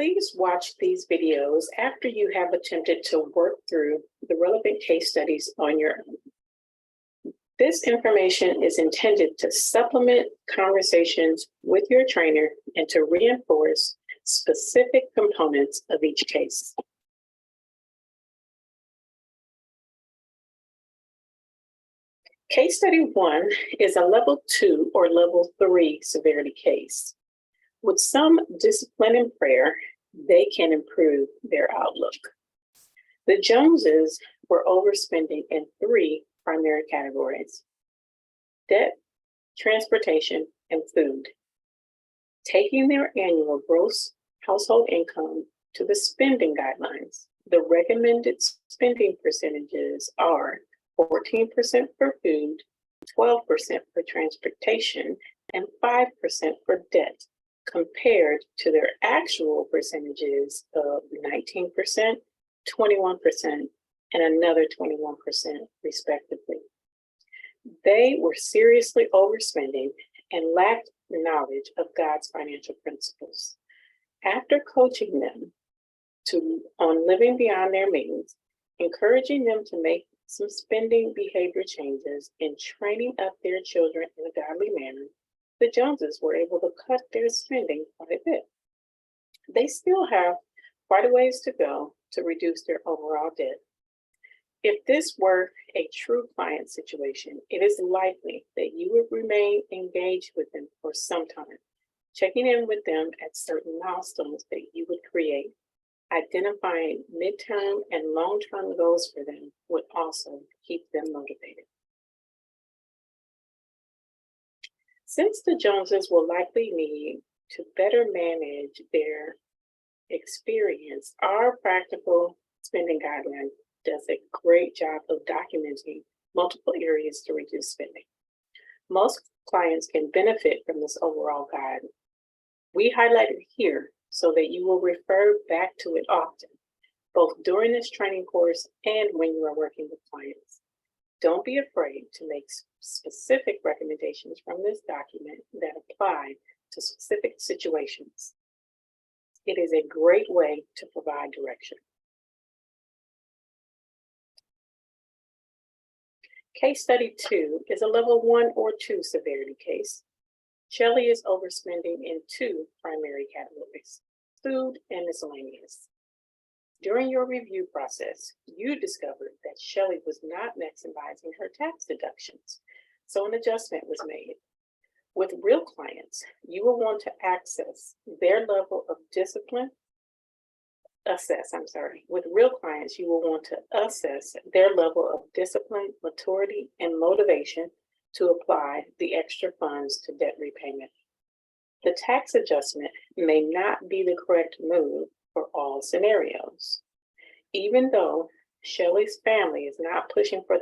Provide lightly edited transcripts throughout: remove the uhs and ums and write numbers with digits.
Please watch these videos after you have attempted to work through the relevant case studies on your own. This information is intended to supplement conversations with your trainer and to reinforce specific components of each case. Case study 1 is a level 2 or level 3 severity case. With some discipline and prayer, they can improve their outlook. The Joneses were overspending in 3 primary categories: debt, transportation, and food. Taking their annual gross household income to the spending guidelines, the recommended spending percentages are 14% for food, 12% for transportation, and 5% for debt, compared to their actual percentages of 19%, 21%, and another 21% respectively. They were seriously overspending and lacked knowledge of God's financial principles. After coaching them on living beyond their means, encouraging them to make some spending behavior changes, and training up their children in a godly manner, the Joneses were able to cut their spending quite a bit. They still have quite a ways to go to reduce their overall debt. If this were a true client situation, it is likely that you would remain engaged with them for some time, checking in with them at certain milestones that you would create. Identifying midterm and long-term goals for them would also keep them motivated. Since the Joneses will likely need to better manage their experience, our practical spending guideline does a great job of documenting multiple areas to reduce spending. Most clients can benefit from this overall guide. We highlight it here so that you will refer back to it often, both during this training course and when you are working with clients. Don't be afraid to make specific recommendations from this document that apply to specific situations. It is a great way to provide direction. Case study 2 is a level 1 or 2 severity case. Shelley is overspending in 2 primary categories: food and miscellaneous. During your review process, you discovered that Shelley was not maximizing her tax deductions, so an adjustment was made. With real clients, you will want to their level of discipline. With real clients, you will want to assess their level of discipline, maturity, and motivation to apply the extra funds to debt repayment. The tax adjustment may not be the correct move for all scenarios. Even though Shelley's family is not pushing for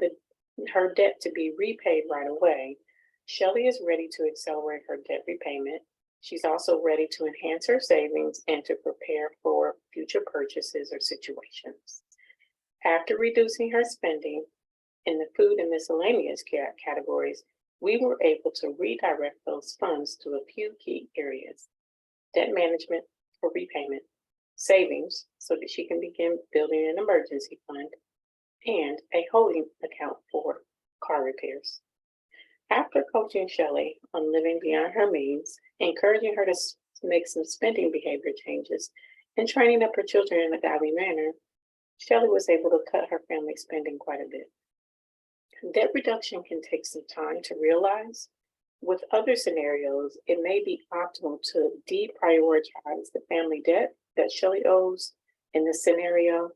her debt to be repaid right away, Shelley is ready to accelerate her debt repayment. She's also ready to enhance her savings and to prepare for future purchases or situations. After reducing her spending in the food and miscellaneous categories, we were able to redirect those funds to a few key areas: debt management for repayment, savings so that she can begin building an emergency fund, and a holding account for car repairs. After coaching Shelley on living beyond her means, encouraging her to make some spending behavior changes, and training up her children in a godly manner, Shelley was able to cut her family spending quite a bit. Debt reduction can take some time to realize. With other scenarios, it may be optimal to deprioritize the family debt that Shelley owes in this scenario.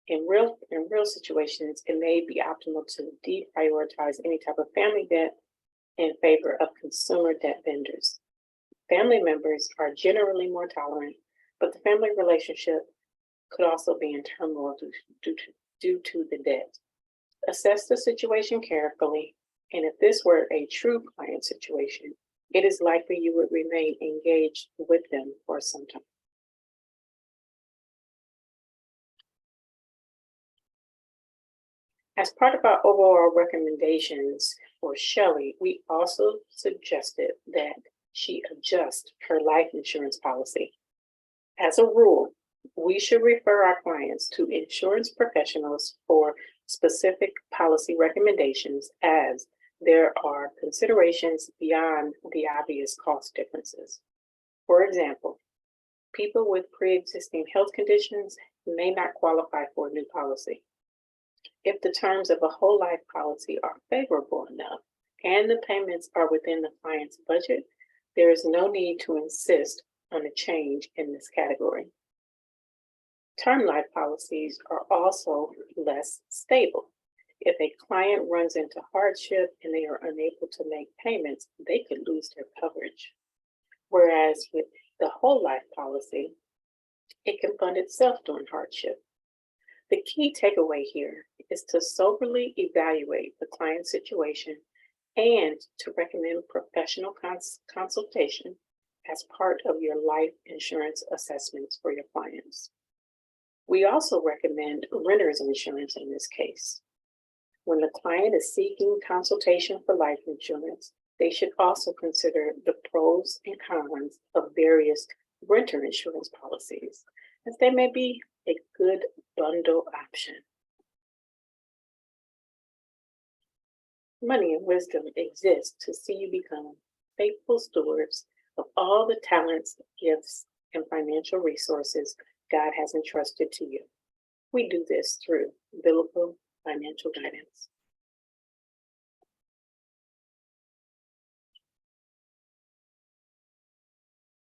In real situations, it may be optimal to deprioritize any type of family debt in favor of consumer debt vendors. Family members are generally more tolerant, but the family relationship could also be in turmoil due to the debt. Assess the situation carefully, and if this were a true client situation, it is likely you would remain engaged with them for some time. As part of our overall recommendations for Shelley, we also suggested that she adjust her life insurance policy. As a rule, we should refer our clients to insurance professionals for specific policy recommendations, as there are considerations beyond the obvious cost differences. For example, people with pre-existing health conditions may not qualify for a new policy. If the terms of a whole life policy are favorable enough and the payments are within the client's budget, there is no need to insist on a change in this category. Term life policies are also less stable. If a client runs into hardship and they are unable to make payments, they could lose their coverage. Whereas with the whole life policy, it can fund itself during hardship. The key takeaway here is to soberly evaluate the client's situation and to recommend professional consultation as part of your life insurance assessments for your clients. We also recommend renter's insurance in this case. When the client is seeking consultation for life insurance, they should also consider the pros and cons of various renter insurance policies, as they may be a good bundle option. Money and wisdom exist to see you become faithful stewards of all the talents, gifts, and financial resources God has entrusted to you. We do this through biblical financial guidance.